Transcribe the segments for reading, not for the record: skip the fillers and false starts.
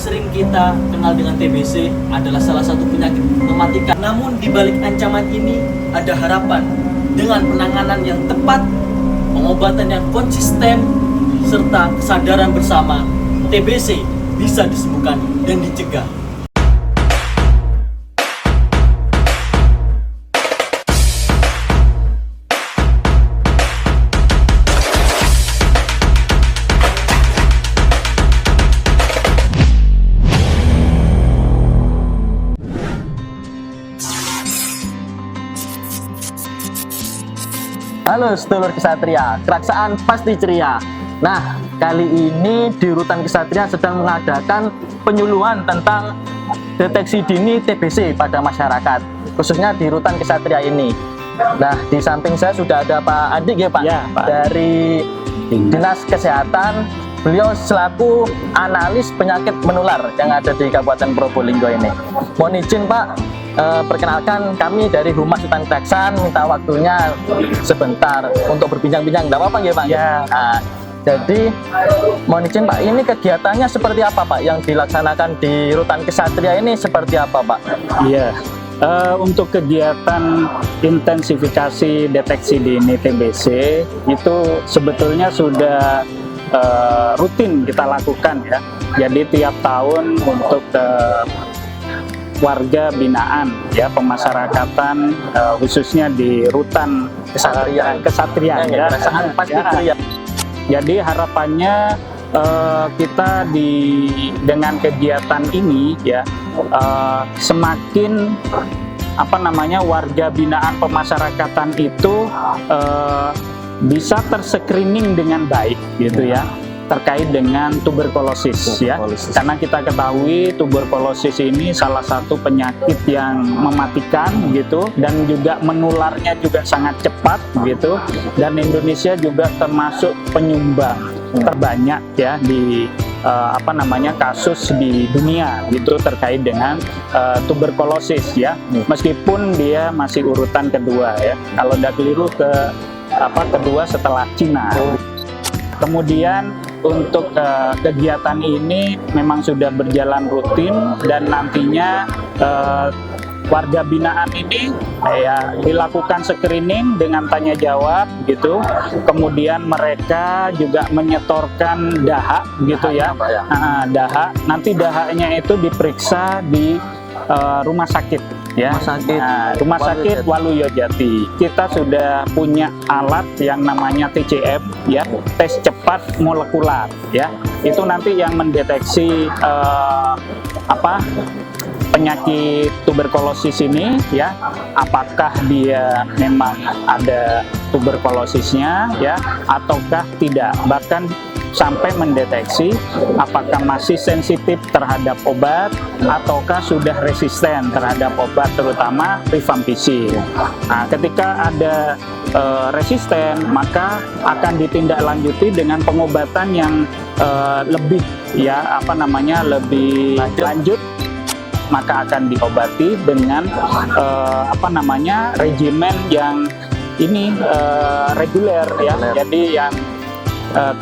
sering kita kenal dengan TBC adalah salah satu penyakit mematikan. Namun di balik ancaman ini ada harapan. Dengan penanganan yang tepat, pengobatan yang konsisten, serta kesadaran bersama, TBC bisa disembuhkan dan dicegah. Halo sedulur kesatria, keraksaan pasti ceria. Nah, kali ini di Rutan Kesatria sedang mengadakan penyuluhan tentang deteksi dini TBC pada masyarakat, khususnya di Rutan Kesatria ini. Nah, di samping saya sudah ada Pak Adik ya Pak, Pak. Dari Dinas Kesehatan. Beliau selaku analis penyakit menular yang ada di Kabupaten Probolinggo ini. Mohon izin Pak, perkenalkan kami dari Humas Rutan Kraksan, minta waktunya sebentar untuk berbincang-bincang. Tidak apa-apa ya Pak? Ya. Nah, jadi mohon izin Pak, ini kegiatannya seperti apa Pak yang dilaksanakan di Rutan Kesatria ini seperti apa Pak? Iya. Untuk kegiatan intensifikasi deteksi dini TBC itu sebetulnya sudah rutin kita lakukan ya. Jadi tiap tahun untuk warga binaan ya, pemasyarakatan khususnya di Rutan Kesatria ya. Keraksaan pasti ceria. Jadi harapannya kita dengan kegiatan ini ya semakin warga binaan pemasyarakatan itu bisa terscreening dengan baik gitu ya, terkait dengan tuberkulosis ya. Karena kita ketahui tuberkulosis ini salah satu penyakit yang mematikan gitu, dan juga menularnya juga sangat cepat gitu, dan Indonesia juga termasuk penyumbang terbanyak ya di kasus di dunia gitu terkait dengan tuberkulosis ya. Meskipun dia masih urutan kedua ya, kalau tidak keliru kedua setelah Cina. Kemudian untuk kegiatan ini memang sudah berjalan rutin, dan nantinya warga binaan ini ya dilakukan screening dengan tanya jawab gitu. Kemudian mereka juga menyetorkan dahak gitu ya. Dahak, nanti dahaknya itu diperiksa di rumah sakit ya. Rumah sakit Waluyo Jati. Kita sudah punya alat yang namanya TCM ya, tes cepat molekular ya. Itu nanti yang mendeteksi penyakit tuberkulosis ini ya, apakah dia memang ada tuberkulosisnya ya ataukah tidak, bahkan sampai mendeteksi apakah masih sensitif terhadap obat ataukah sudah resisten terhadap obat, terutama rifampicin. Nah, ketika ada resisten, maka akan ditindaklanjuti dengan pengobatan yang lebih lebih lanjut. Maka akan diobati dengan regimen yang ini reguler ya. Jadi yang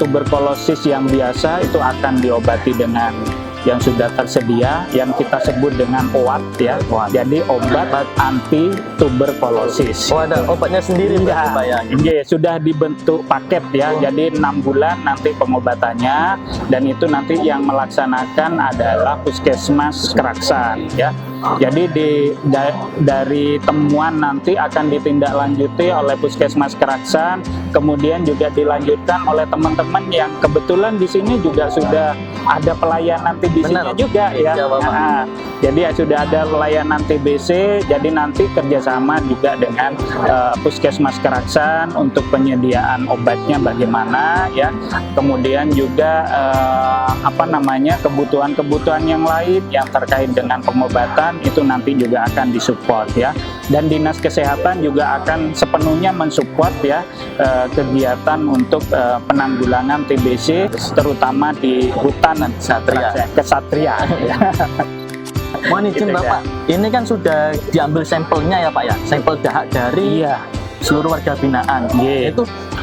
tuberkulosis yang biasa itu akan diobati dengan yang sudah tersedia, yang kita sebut dengan OAT ya. Jadi obat anti tuberkulosis. Oh, ada obatnya sendiri ya, Pak ya? Iya, sudah dibentuk paket ya. Jadi 6 bulan nanti pengobatannya, dan itu nanti yang melaksanakan adalah Puskesmas Kraksan ya. Jadi dari temuan nanti akan ditindaklanjuti oleh Puskesmas Kraksan, kemudian juga dilanjutkan oleh teman-teman yang kebetulan di sini juga sudah ada pelayanan TBC-nya juga ya. Jadi sudah ada pelayanan TBC, jadi nanti kerjasama juga dengan Puskesmas Kraksan untuk penyediaan obatnya bagaimana ya. Kemudian juga kebutuhan-kebutuhan yang lain yang terkait dengan pengobatan itu nanti juga akan disupport ya. Dan Dinas Kesehatan juga akan sepenuhnya mensupport ya kegiatan untuk penanggulangan TBC, terutama di Rutan Kesatria ya. Mohon izin Gitu, Bapak, ini kan sudah diambil sampelnya ya Pak ya, sampel dahak dari seluruh warga binaan. Itu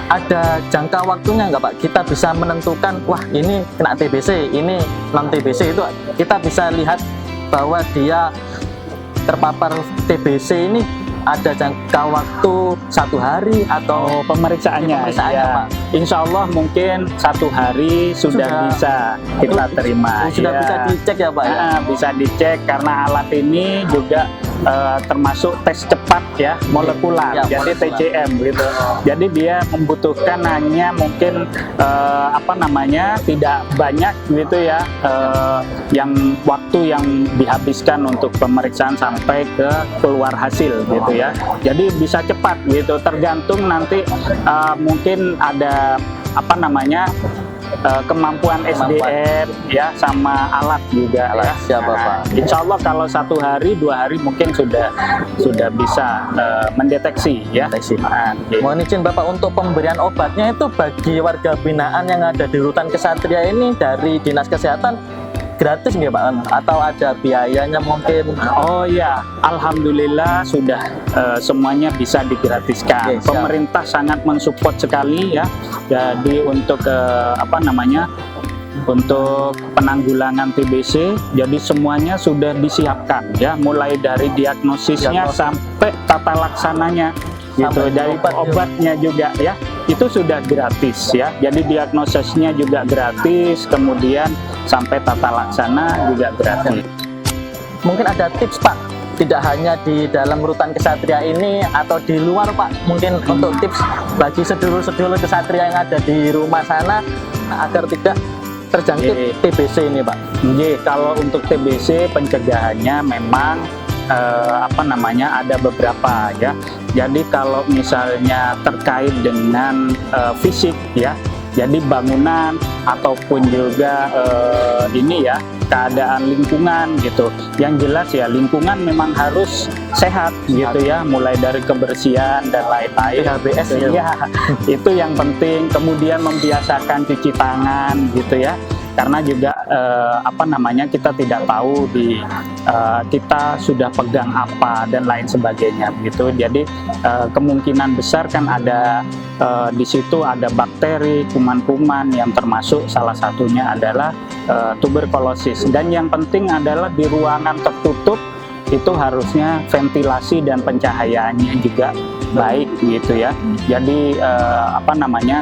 ada jangka waktunya nggak Pak? Kita bisa menentukan, wah ini kena TBC, ini non TBC, itu kita bisa lihat bahwa dia terpapar TBC ini ada jangka waktu 1 hari atau Pemeriksaannya Pemeriksaannya, ya. Pak. Insya Allah mungkin 1 hari sudah bisa kita terima. sudah ya. bisa dicek ya Pak ya? Nah, bisa dicek karena alat ini juga termasuk tes cepat ya, molekular, Ya, jadi molekular. TCM gitu. Jadi dia membutuhkan hanya mungkin tidak banyak gitu ya, yang waktu yang dihabiskan untuk pemeriksaan sampai ke keluar hasil gitu ya. Jadi bisa cepat gitu, tergantung nanti mungkin ada kemampuan SDM ya, sama alat juga Alat, ya. siap, Bapak. Insya Allah kalau 1 hari 2 hari mungkin sudah bisa mendeteksi ya. Nah, gitu. Mohon izin Bapak, untuk pemberian obatnya itu bagi warga binaan yang ada di Rutan Kesatria ini dari Dinas Kesehatan gratis nggak Pak? Atau ada biayanya mungkin? Oh ya, alhamdulillah sudah semuanya bisa digratiskan. Oke, siap. Pemerintah sangat mensupport sekali ya. Jadi untuk untuk penanggulangan TBC, jadi semuanya sudah disiapkan ya, mulai dari diagnosisnya sampai tata laksananya gitu, Sampai dari obatnya juga ya, itu sudah gratis ya. Jadi diagnosisnya juga gratis, kemudian sampai tata laksana juga gratis. Mungkin ada tips Pak, tidak hanya di dalam Rutan Kesatria ini atau di luar Pak, mungkin untuk tips bagi sedulur-sedulur kesatria yang ada di rumah sana agar tidak terjangkit TBC ini Pak. Kalau untuk TBC pencegahannya memang ada beberapa ya. Jadi kalau misalnya terkait dengan fisik ya, jadi bangunan ataupun juga keadaan lingkungan gitu. Yang jelas ya, lingkungan memang harus sehat gitu ya, mulai dari kebersihan dan lain-lain. PHBS ya. Itu yang penting. Kemudian membiasakan cuci tangan gitu ya. Karena juga kita tidak tahu kita sudah pegang apa dan lain sebagainya gitu. Jadi kemungkinan besar kan ada di situ ada bakteri, kuman-kuman, yang termasuk salah satunya adalah tuberkulosis. Dan yang penting adalah di ruangan tertutup itu harusnya ventilasi dan pencahayaannya juga baik gitu ya. Jadi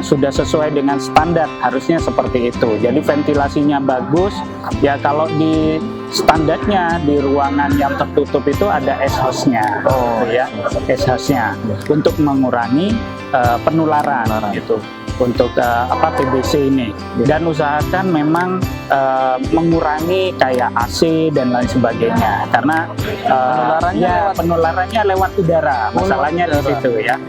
sudah sesuai dengan standar, harusnya seperti itu. Jadi ventilasinya bagus ya. Kalau di standarnya di ruangan yang tertutup itu ada exhaust-nya, ya, exhaust-nya untuk mengurangi penularan gitu untuk TBC ini. Dan usahakan memang mengurangi kayak AC dan lain sebagainya, karena penularannya lewat udara, masalahnya di situ ya.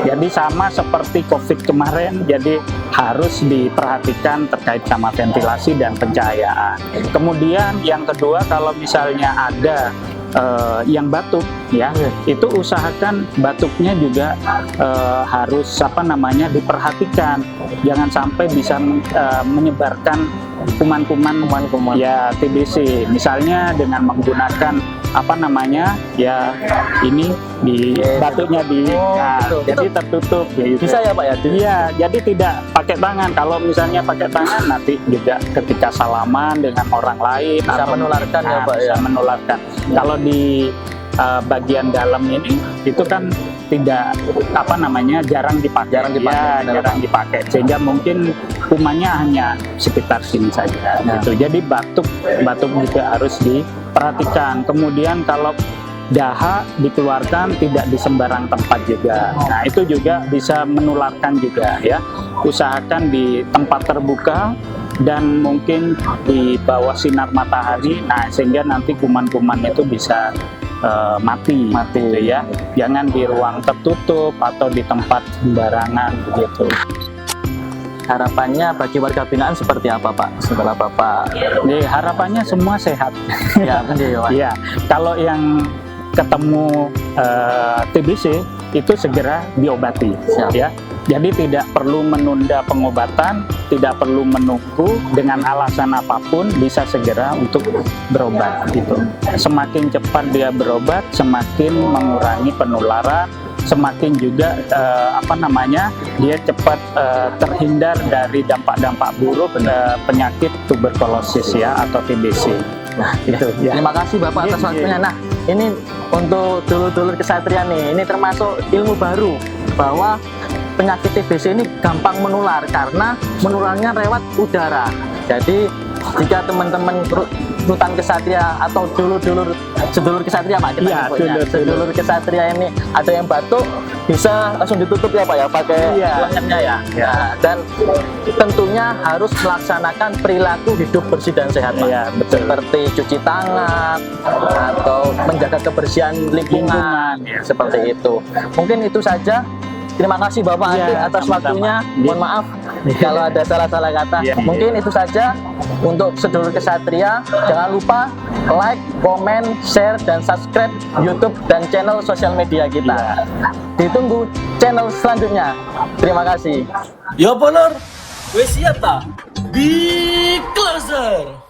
Jadi sama seperti COVID kemarin, jadi harus diperhatikan terkait sama ventilasi dan pencahayaan. Kemudian yang kedua, kalau misalnya ada yang batuk ya, itu usahakan batuknya juga harus diperhatikan, jangan sampai bisa menyebarkan kuman-kuman ya TBC, misalnya dengan menggunakan batuknya jadi tertutup gitu. Bisa ya Pak ya? Iya, jadi tidak pakai tangan. Kalau misalnya pakai tangan, nanti juga ketika salaman dengan orang lain bisa menularkan ya Pak bisa ya? menularkan. Kalau di bagian dalam ini itu kan tidak jarang dipakai, jarang dipakai, sehingga mungkin kumannya hanya sekitar sini saja gitu. Jadi batuk juga harus diperhatikan. Kemudian kalau dahak dikeluarkan tidak di sembarang tempat juga. Nah, itu juga bisa menularkan juga ya. Usahakan di tempat terbuka dan mungkin di bawah sinar matahari, sehingga nanti kuman-kuman itu bisa mati gitu ya. Jangan di ruang tertutup atau di tempat sembarangan begitu. Harapannya bagi warga binaan seperti apa Pak setelah Bapak? Harapannya semua sehat. Ya, ya. Kalau yang ketemu TBC itu segera diobati. Siap. Ya. Jadi tidak perlu menunda pengobatan, tidak perlu menunggu, dengan alasan apapun bisa segera untuk berobat gitu. Semakin cepat dia berobat, semakin mengurangi penularan semakin juga dia cepat terhindar dari dampak-dampak buruk penyakit tuberkulosis ya atau TBC. Nah, Itu ya. terima kasih Bapak atas Iya, waktunya. iya. Nah, ini untuk dulur-dulur kesatria nih, ini termasuk ilmu baru bahwa penyakit TBC ini gampang menular karena menularnya lewat udara. Jadi jika teman-teman rutan kesatria atau sedulur kesatria Pak, kita Iya, nyebutnya. Sedulur kesatria ini ada yang batuk, bisa langsung ditutup ya Pak ya, pakai Iya. lengannya ya. Iya. Nah, dan tentunya harus melaksanakan perilaku hidup bersih dan sehat Pak. Iya, betul. Seperti cuci tangan atau menjaga kebersihan lingkungan, Lingkungan, ya. seperti itu. Mungkin itu saja. Terima kasih Bapak Iya, Andi atas sama-sama. waktunya. Iya. Mohon maaf kalau ada salah-salah kata. Iya, iya. Mungkin itu saja untuk sedulur kesatria. Jangan lupa like, komen, share, dan subscribe YouTube dan channel sosial media kita. Iya. Ditunggu channel selanjutnya. Terima kasih. Ya bener, wes siap tak? Be closer.